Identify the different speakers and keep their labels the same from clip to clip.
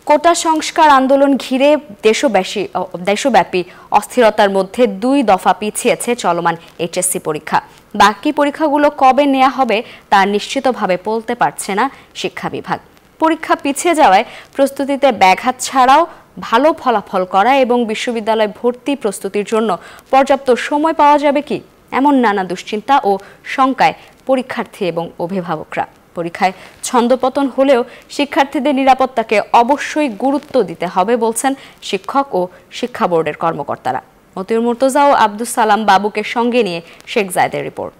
Speaker 1: কোটা সংস্কার আন্দোলন ঘিরে দেশব্যাপী অস্থিরতার মধ্যে ২ দফা পিছিয়েছে চলমান এইচএসসি পরীক্ষা। বাকি পরীক্ষাগুলো কবে নেওয়া হবে তা নিশ্চিতভাবে বলতে পারছে না শিক্ষা বিভাগ। পরীক্ষা পিছিয়ে যাওয়ায় প্রস্তুতিতে ব্যাঘাত ছাড়াও ভালো ফলাফল করা এবং বিশ্ববিদ্যালয় ভর্তি প্রস্তুতির জন্য পর্যাপ্ত সময় পাওয়া যাবে কি, এমন নানা দুশ্চিন্তা ও শঙ্কায় পরীক্ষার্থী এবং অভিভাবকরা। পরীক্ষায় ছন্দপতন হলেও শিক্ষার্থীদের নিরাপত্তাকে অবশ্যই গুরুত্ব দিতে হবে বলছেন শিক্ষক ও শিক্ষা বোর্ডের কর্মকর্তারা। মতিউর মুর্তজা ও আব্দুস সালাম বাবুকে সঙ্গে নিয়ে শেখ জায়েদের রিপোর্ট।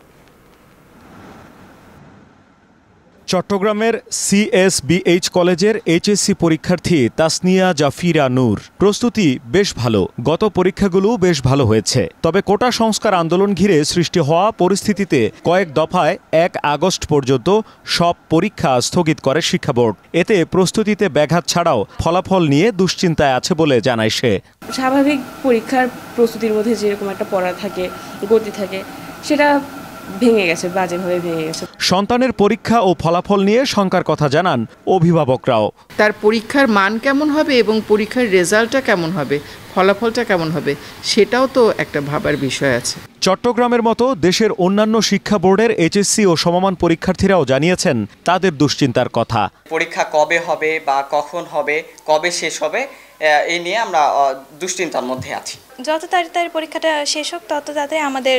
Speaker 2: চট্টগ্রামের সিএসবিএইচ কলেজের এইচএসসি পরীক্ষার্থী তাসনিয়া জাফিরা নূর। প্রস্তুতি বেশ ভালো, গত পরীক্ষাগুলো বেশ ভালো হয়েছে। তবে কোটা সংস্কার আন্দোলন ঘিরে সৃষ্টি হওয়া পরিস্থিতিতে কয়েক দফায় ১ আগস্ট পর্যন্ত সব পরীক্ষা স্থগিত করে শিক্ষা বোর্ড। এতে প্রস্তুতিতে ব্যাঘাত ছাড়াও ফলাফল নিয়ে দুশ্চিন্তায় আছে বলে জানায় সে।
Speaker 3: স্বাভাবিক পরীক্ষার প্রস্তুতির মধ্যে যেরকম একটা পড়া থাকে, গতি থাকে, সেটা ভেঙে গেছে, বাজেভাবে ভেঙে গেছে।
Speaker 2: সন্তানের পরীক্ষা ও ফলাফল নিয়ে শঙ্কার কথা জানান অভিভাবকরাও।
Speaker 4: তার পরীক্ষার মান কেমন হবে এবং পরীক্ষার রেজাল্টটা কেমন হবে, ফলাফলটা কেমন হবে, সেটাও তো একটা ভাবার বিষয় আছে।
Speaker 2: চট্টগ্রামের মতো দেশের অন্যান্য শিক্ষা বোর্ডের এইচএসসি ও সমমান পরীক্ষার্থীরাও জানিয়েছেন তাদের দুশ্চিন্তার কথা।
Speaker 5: পরীক্ষা কবে হবে বা কখন হবে, কবে শেষ হবে, এই নিয়ে আমরা দুশ্চিন্তার মধ্যে আছি।
Speaker 6: যত তাড়াতাড়ি পরীক্ষাটা শেষ হোক তত তাড়াতাড়ি আমাদের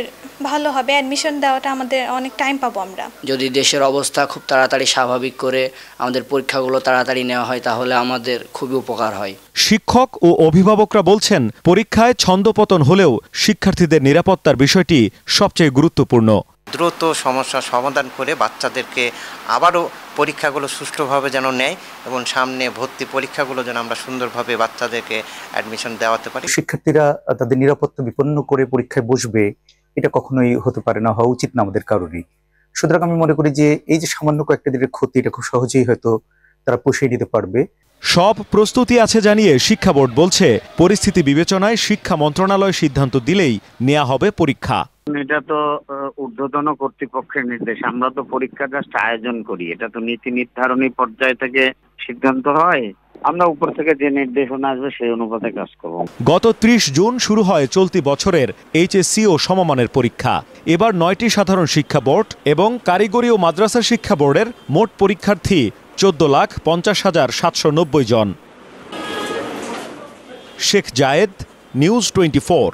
Speaker 6: ভালো হবে। অ্যাডমিশন দেওয়াটা আমাদের অনেক টাইম পাবো আমরা।
Speaker 7: যদি দেশের অবস্থা খুব তাড়াতাড়ি স্বাভাবিক করে আমাদের পরীক্ষাগুলো তাড়াতাড়ি নেওয়া হয় তাহলে আমাদের খুবই উপকার হয়।
Speaker 2: শিক্ষক ও অভিভাবকরা বলছেন পরীক্ষায় ছন্দপতন হলেও শিক্ষার্থীদের নিরাপত্তার বিষয়টি সবচেয়ে গুরুত্বপূর্ণ।
Speaker 8: দ্রুত সমস্যা সমাধান করে বাচ্চাদেরকে আবারও পরীক্ষাগুলো সুষ্ঠুভাবে যেন নেয় এবং সামনে ভর্তি পরীক্ষাগুলো যেন আমরা সুন্দরভাবে বাচ্চাদেরকে অ্যাডমিশন দেওয়াতে পারি।
Speaker 9: শিক্ষার্থীরা তাদের নিরাপত্তা বিপন্ন করে পরীক্ষায় বসবে, এটা কখনোই হতে পারে না, হওয়া উচিত না আমাদের কারোরই। সুতরাং আমি মনে করি যে এই যে সামান্য কয়েকটা দিনের ক্ষতি, এটা খুব সহজেই হয়তো তারা পুষিয়ে নিতে পারবে।
Speaker 2: সব প্রস্তুতি আছে জানিয়ে শিক্ষা বোর্ড বলছে পরিস্থিতি বিবেচনায় শিক্ষা মন্ত্রণালয় সিদ্ধান্ত দিলেই নেওয়া হবে পরীক্ষা।
Speaker 10: এটা তো ঊর্ধ্বতন কর্তৃপক্ষের নির্দেশ, আমরা তো পরীক্ষা জাস্ট আয়োজন করি, এটা তো নীতি নির্ধারণী পর্যায় থেকে সিদ্ধান্ত হয়, আমরা উপর থেকে যে নির্দেশনা আসবে সেই অনুপাতে কাজ করব।
Speaker 2: গত ৩০ জুন শুরু হয় চলতি বছরের এইচএসসি ও সমমানের পরীক্ষা। এবার ৯টি সাধারণ শিক্ষা বোর্ড এবং কারিগরি ও মাদ্রাসা শিক্ষা বোর্ডের মোট পরীক্ষার্থী 14,50,790 জন। শেখ জায়েদ, নিউজ 24।